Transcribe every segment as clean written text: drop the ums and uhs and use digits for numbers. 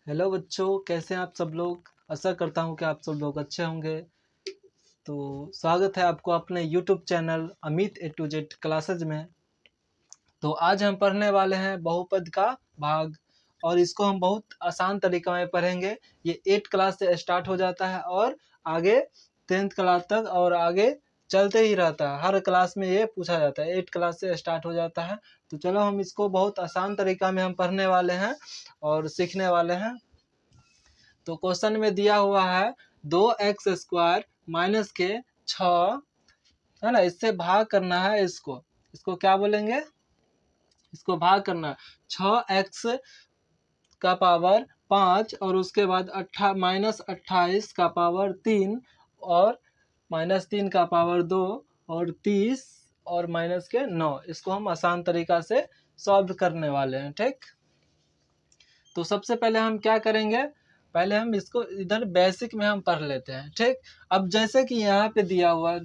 Hello बच्चों, कैसे हैं आप सब लोग। आशा करता हूं कि आप सब लोग अच्छे होंगे। तो स्वागत है आपको अपने YouTube channel Amit A to Z classes में। तो आज हम पढ़ने वाले हैं बहुपद का भाग, और इसको हम बहुत आसान तरीका में पढ़ेंगे। ये 8 क्लास से स्टार्ट हो जाता है और आगे 10th क्लास तक और आगे चलते ही रहता है। हर क्लास में ये पूछा जाता है, 8 क्लास से स्टार्ट हो जाता है। तो चलो हम इसको बहुत आसान तरीका में हम पढ़ने वाले हैं और सीखने वाले हैं। तो क्वेश्चन में दिया हुआ है 2x² माइनस के 6 है ना, इससे भाग करना है। इसको क्या बोलेंगे, इसको भाग करना है। 6x का पावर 5 और उसके बाद -28 का पावर 3 और -3 का पावर 2 और 30 और माइनस के 9। इसको हम आसान तरीका से सॉल्व करने वाले हैं। ठीक, तो सबसे पहले हम क्या करेंगे, पहले हम इसको इधर बेसिक में हम पढ़ लेते हैं। ठीक, अब जैसे कि यहाँ पे दिया हुआ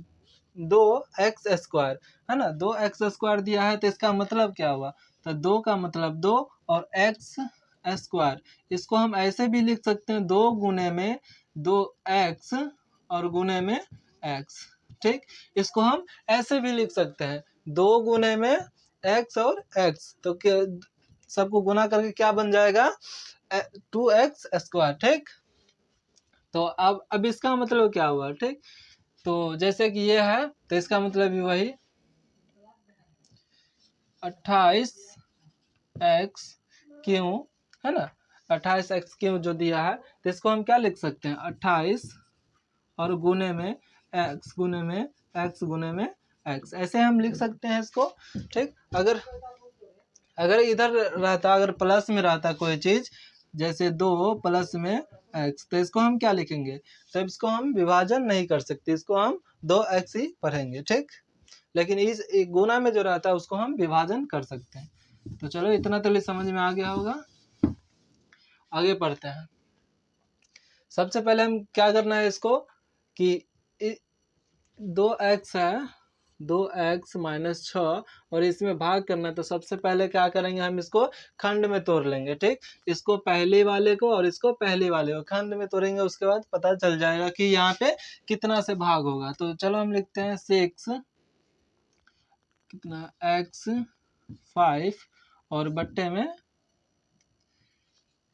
2x² है ना, 2x² दिया है, तो इसका मतलब क्या हुआ, तो 2 का मतलब 2 और x², इसको हम ऐसे भी लिख सकते हैं 2 गुने में 2x और गुने में x। ठीक, इसको हम ऐसे भी लिख सकते हैं 2 गुने में x और x, तो सबको गुना करके क्या बन जाएगा, 2x²। ठीक, तो अब इसका मतलब क्या हुआ। ठीक, तो जैसे कि ये है, तो इसका मतलब भी वही 28x³ है ना, 28x³ जो दिया है, तो इसको हम क्या लिख सकते हैं, 28 और गुने में x गुने में x गुने में x, ऐसे हम लिख सकते हैं इसको। ठीक, अगर इधर रहता, अगर प्लस में रहता कोई चीज, जैसे 2 प्लस में x, तो इसको हम क्या लिखेंगे, तो इसको हम विभाजन नहीं कर सकते, इसको हम 2x ही पढ़ेंगे। ठीक, लेकिन इस गुना में जो रहता है उसको हम विभाजन कर सकते हैं। तो चलो, इतना तो समझ में आ गया होगा। आगे पढ़ते हैं। सबसे पहले हम क्या करना है इसको, कि 2x है, 2x माइनस 6 और इसमें भाग करना है। तो सबसे पहले क्या करेंगे, हम इसको खंड में तोड़ लेंगे। ठीक, इसको पहले वाले को और इसको पहले वाले को खंड में तोड़ेंगे, उसके बाद पता चल जाएगा कि यहाँ पे कितना से भाग होगा। तो चलो हम लिखते हैं 6 कितना x5 और बट्टे में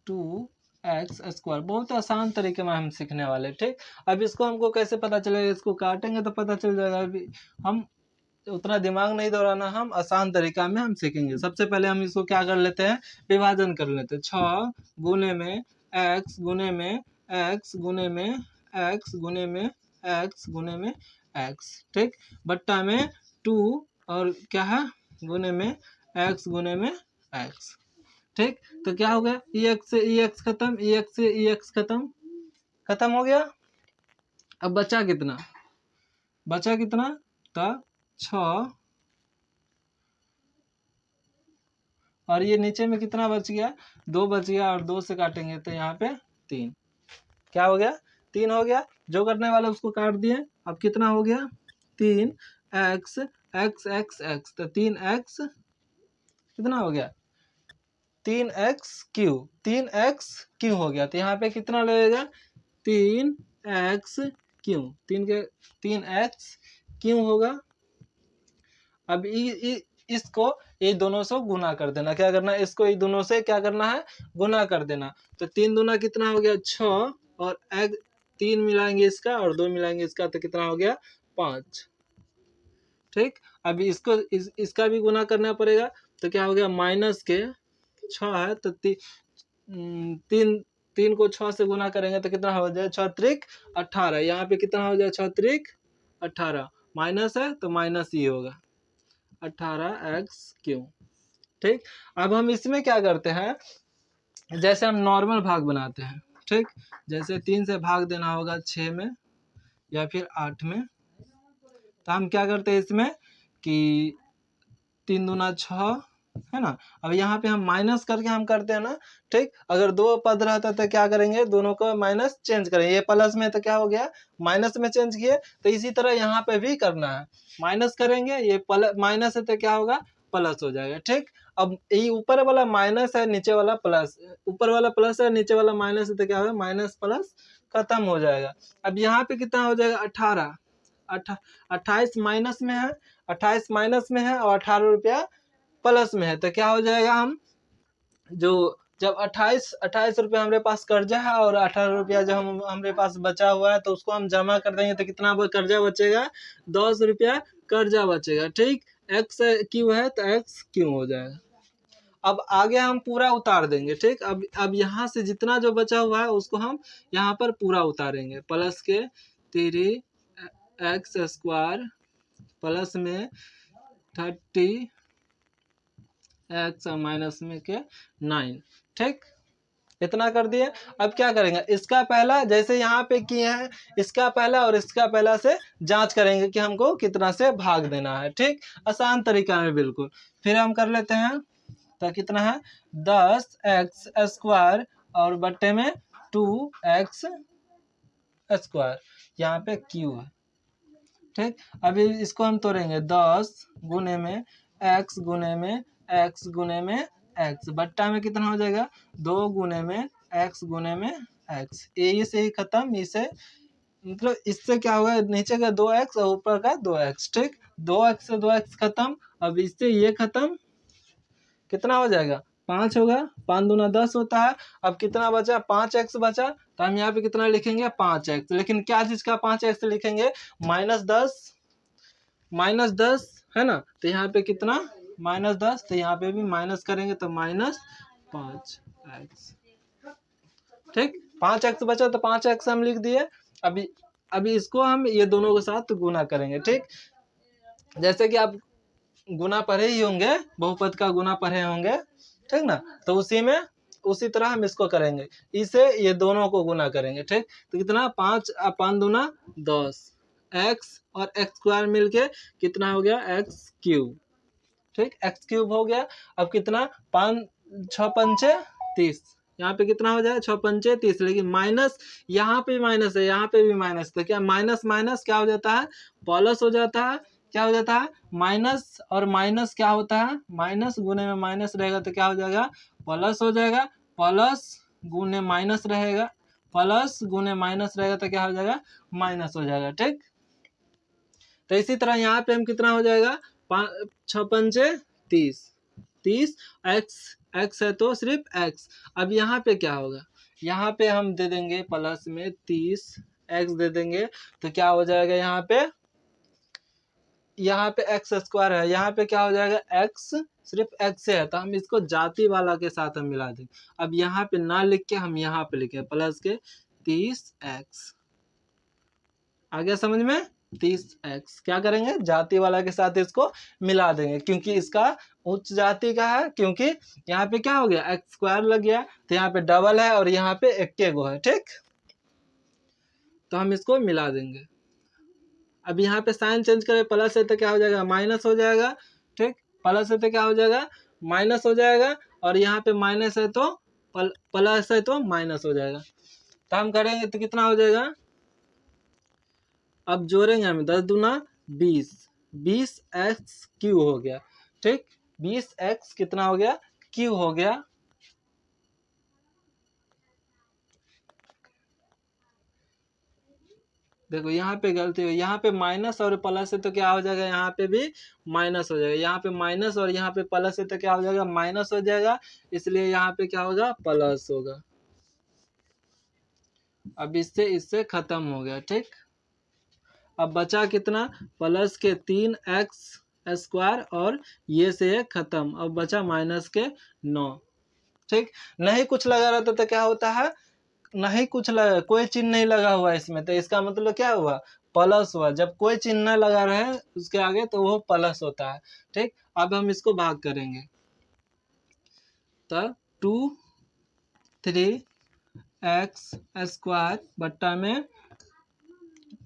2x²। बहुत आसान तरीके में हम सीखने वाले। ठीक, अब इसको हमको कैसे पता चलेगा, इसको काटेंगे तो पता चल जाएगा। अभी हम उतना दिमाग नहीं दौड़ाना, हम आसान तरीका में हम सीखेंगे। सबसे पहले हम इसको क्या कर लेते हैं, विभाजन कर लेते हैं। 6 गुने में x गुने में x गुने में x गुने में x गुने में x। ठीक, बट्टा में 2 और क्या है, गुने में x गुने में x। ठीक, तो क्या हो गया, ex से ex खत्म, ex से ex खत्म हो गया। अब बचा कितना, था 6 और ये नीचे में कितना बच गया, 2 बच गया, और 2 से काटेंगे तो यहाँ पे 3। क्या हो गया, 3 हो गया। जो करने वाला उसको काट दिए। अब कितना हो गया, 3x x x x, तो 3x कितना हो गया, 3x³ 3x³ हो गया। तो यहाँ पे कितना लगेगा, 3x³ 3x³ होगा। अब इसको ये दोनों से गुना कर देना। क्या करना है, इसको ये दोनों से क्या करना है, गुना कर देना। तो 3 दूना कितना हो गया, 6 और 3 मिलाएंगे इसका और 2 मिलाएंगे इसका, तो कितना हो गया, 5। ठीक, अब इसको इसका भी गुना करना पड़ेगा। तो क्या हो गया, -6 है, तो 3 को 6 से गुना करेंगे तो कितना हो जाए, 6 त्रिक 18। यहाँ पे कितना हो जाए, 6 त्रिक 18, माइनस है तो माइनस ही होगा, 18x³। ठीक, अब हम इसमें क्या करते हैं, जैसे हम नॉर्मल भाग बनाते हैं। ठीक, जैसे 3 से भाग देना होगा 6 में या फिर 8 में, तो हम क्या करते हैं इसमें कि 3 दूना 6 है ना। अब यहाँ पे हम माइनस करके हम करते हैं ना। ठीक, अगर 2 पद रहता तो क्या करेंगे, दोनों को माइनस चेंज करेंगे। ये प्लस में तो क्या हो गया, माइनस में चेंज किए। तो इसी तरह यहाँ पे भी करना है, माइनस करेंगे, ये माइनस है तो क्या होगा, प्लस हो जाएगा। ठीक, अब ये ऊपर वाला माइनस है, नीचे वाला प्लस, ऊपर वाला प्लस है, नीचे वाला माइनस है, तो क्या होगा, माइनस प्लस खत्म हो जाएगा। अब यहाँ पे कितना हो जाएगा, 18, 28 माइनस में है, 28 माइनस में है और 18 रुपया प्लस में है, तो क्या हो जाएगा, हम जो जब 28 रुपया हमारे पास कर्जा है और 18 रुपया जो हमारे पास बचा हुआ है, तो उसको हम जमा कर देंगे तो कितना कर्जा बचेगा, 10 रुपया कर्जा बचेगा। ठीक, एक्स क्यू है तो एक्स क्यू हो जाएगा। अब आगे हम पूरा उतार देंगे। ठीक, अब यहाँ से जितना जो बचा हुआ है उसको हम यहाँ पर पूरा उतारेंगे। प्लस के 3x² प्लस में 30 x माइनस में के 9। ठीक, इतना कर दिए। अब क्या करेंगे, इसका पहला जैसे यहाँ पे किए हैं, इसका पहला और इसका पहला से जांच करेंगे कि हमको कितना से भाग देना है। ठीक, आसान तरीका में बिल्कुल। फिर हम कर लेते हैं, तो कितना है, 10x² और बट्टे में 2x², यहाँ पे q है। ठीक, अभी इसको हम तोड़ेंगे, 10 गुने में x गुने में x गुने में x, बट्टा में कितना हो जाएगा, 2 गुने में x गुने में x। ये से ही खत्म, इसे मतलब इससे क्या होगा, नीचे का 2x और ऊपर का 2x। ठीक, 2x से 2x खत्म। अब इससे ये खत्म, कितना हो जाएगा, 5 होगा, 5 दूना 10 होता है। अब कितना बचा, 5x बचा, तो हम यहाँ पे कितना लिखेंगे, 5x। लेकिन क्या चीज का 5x लिखेंगे, -10 है ना, तो यहाँ पे कितना, -10, तो यहाँ पे भी माइनस करेंगे तो -5x। ठीक, 5x बचा तो 5x हम लिख दिए। अभी इसको हम ये दोनों के साथ गुना करेंगे। ठीक, जैसे कि आप गुना पढ़े ही होंगे, बहुपद का गुना पढ़े होंगे, ठीक ना, तो उसी तरह हम इसको करेंगे, इसे ये दोनों को गुना करेंगे। ठीक, तो कितना, 5 दूना 10, x और x² मिलके कितना हो गया, x³। ठीक, x³ हो गया। अब कितना, 5 6 पंचे 30, यहाँ पे कितना हो जाएगा, 6 पंचे 30, लेकिन माइनस, यहाँ पे माइनस है, यहाँ पे भी माइनस, तो क्या माइनस माइनस क्या हो जाता है, प्लस हो जाता है। क्या हो जाता है, माइनस और माइनस क्या होता है, माइनस गुने में माइनस रहेगा तो क्या हो जाएगा, प्लस हो जाएगा। प्लस गुने माइनस रहेगा, प्लस गुने माइनस रहेगा तो क्या हो जाएगा, माइनस हो जाएगा। ठीक, तो इसी तरह यहाँ पे हम कितना हो जाएगा, 6 पंचे 30, 30 x है तो सिर्फ x। अब यहाँ पे क्या होगा, यहाँ पे हम दे देंगे प्लस में 30 x दे देंगे, तो क्या हो जाएगा, यहाँ पे x² है, यहाँ पे क्या हो जाएगा, x सिर्फ x है, तो हम इसको जाति वाला के साथ हम मिला देंगे। अब यहाँ पे ना लिख के हम यहाँ पे लिखे प्लस के 30x, आ गया समझ में, 30x क्या करेंगे, जाति वाला के साथ इसको मिला देंगे, क्योंकि इसका उच्च जाति का है, क्योंकि यहाँ पे क्या हो गया, x² लग गया, तो यहाँ पे डबल है और यहाँ पे 1 गो है। ठीक, तो हम इसको मिला देंगे। अब यहाँ पे साइन चेंज करें, प्लस है तो क्या हो जाएगा, माइनस हो जाएगा। ठीक, प्लस है तो क्या हो जाएगा, माइनस हो जाएगा, और यहाँ पे माइनस है तो प्लस है तो माइनस हो जाएगा। तो हम करेंगे तो कितना हो जाएगा, अब जोड़ेंगे हम, 10 दूना 20, 20x³ हो गया। ठीक, 20x कितना हो गया, क्यू हो गया। देखो यहाँ पे गलती हुई, यहाँ पे माइनस और प्लस है तो क्या हो जाएगा, यहाँ पे भी माइनस हो जाएगा, यहाँ पे माइनस और यहाँ पे प्लस है तो क्या हो जाएगा, माइनस हो जाएगा, इसलिए यहाँ पे क्या होगा, प्लस होगा। अब इससे खत्म हो गया। ठीक, अब बचा कितना, प्लस के 3x² और ये से खत्म, अब बचा माइनस के 9। ठीक, नहीं कुछ लगा रहता तो क्या होता है, नहीं कुछ लगा, कोई चिन्ह नहीं लगा हुआ इसमें, तो इसका मतलब क्या हुआ, प्लस हुआ। जब कोई चिन्ह नहीं लगा रहे उसके आगे तो वो प्लस होता है। ठीक, अब हम इसको भाग करेंगे, तो 2 3x² बट्टा में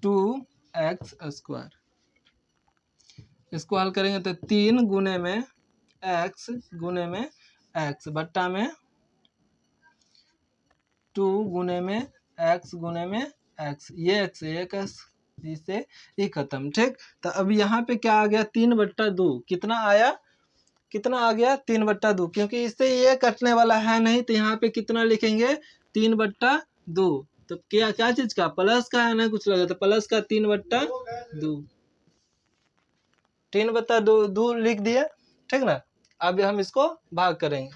2x², इसको हल करेंगे तो 3 गुने में x गुने में x बट्टा में 2 गुने में x गुने में x, ये x इससे ही खत्म। ठीक, तो अब यहाँ पे क्या आ गया, 3/2 कितना आया, कितना आ गया 3/2, क्योंकि इससे ये कटने वाला है नहीं, तो यहाँ पे कितना लिखेंगे 3/2। तो क्या क्या चीज का, प्लस का है ना, कुछ लगा तो प्लस का 3/2, 3/2 लिख दिए, ठीक ना। अब हम इसको भाग करेंगे,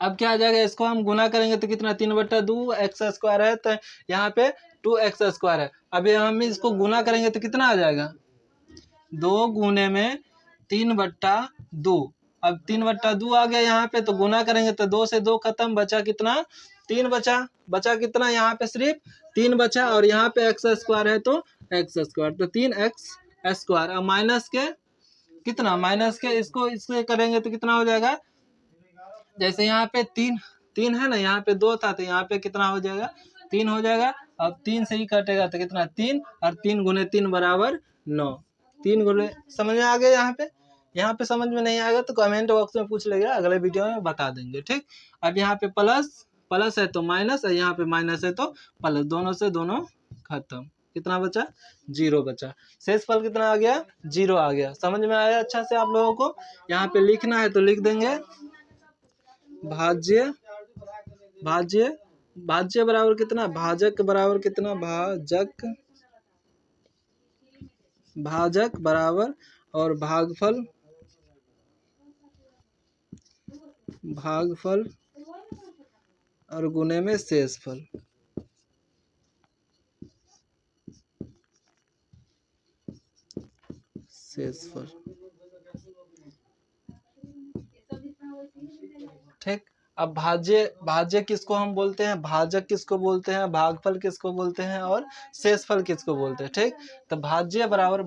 अब क्या आ जाएगा, इसको हम गुना करेंगे तो कितना 3/2 x² है, तो यहाँ पे 2x² है। अभी हम इसको गुना करेंगे तो कितना आ जाएगा, 2 गुने में 3/2। अब 3/2 आ गया यहाँ पे, तो गुना करेंगे तो 2 से 2 खत्म, बचा कितना 3 बचा। बचा कितना, यहाँ पे सिर्फ 3 बचा, और यहाँ पे x² है तो x², तो 3x²। अब माइनस के कितना, माइनस के इसको इससे करेंगे तो कितना हो जाएगा, जैसे यहाँ पे 3 है ना, यहाँ पे 2 था, तो यहाँ पे कितना हो जाएगा 3 हो जाएगा। अब 3 से ही कटेगा तो कितना 3, और 3 गुने 3 बराबर 9। 3 गुने, समझ में आ गया। यहाँ पे समझ में नहीं आएगा तो कमेंट बॉक्स में पूछ लेगा, अगले वीडियो में बता देंगे, ठीक। अब यहाँ पे प्लस प्लस है तो माइनस, और यहाँ पे माइनस है तो प्लस, दोनों से दोनों खत्म। कितना बचा, 0 बचा। शेष फल कितना आ गया, 0 आ गया। समझ में आया अच्छा से आप लोगों को। यहाँ पे लिखना है तो लिख देंगे भाज्य, भाज्य भाज्य बराबर कितना, भाजक बराबर कितना, भाजक बराबर, और भागफल और गुने में शेषफल। ठीक। अब भाज्य किसको हम बोलते हैं, भाजक किसको बोलते हैं, भागफल किसको बोलते हैं, और शेषफल किसको बोलते हैं, ठीक। तो भाज्य बराबर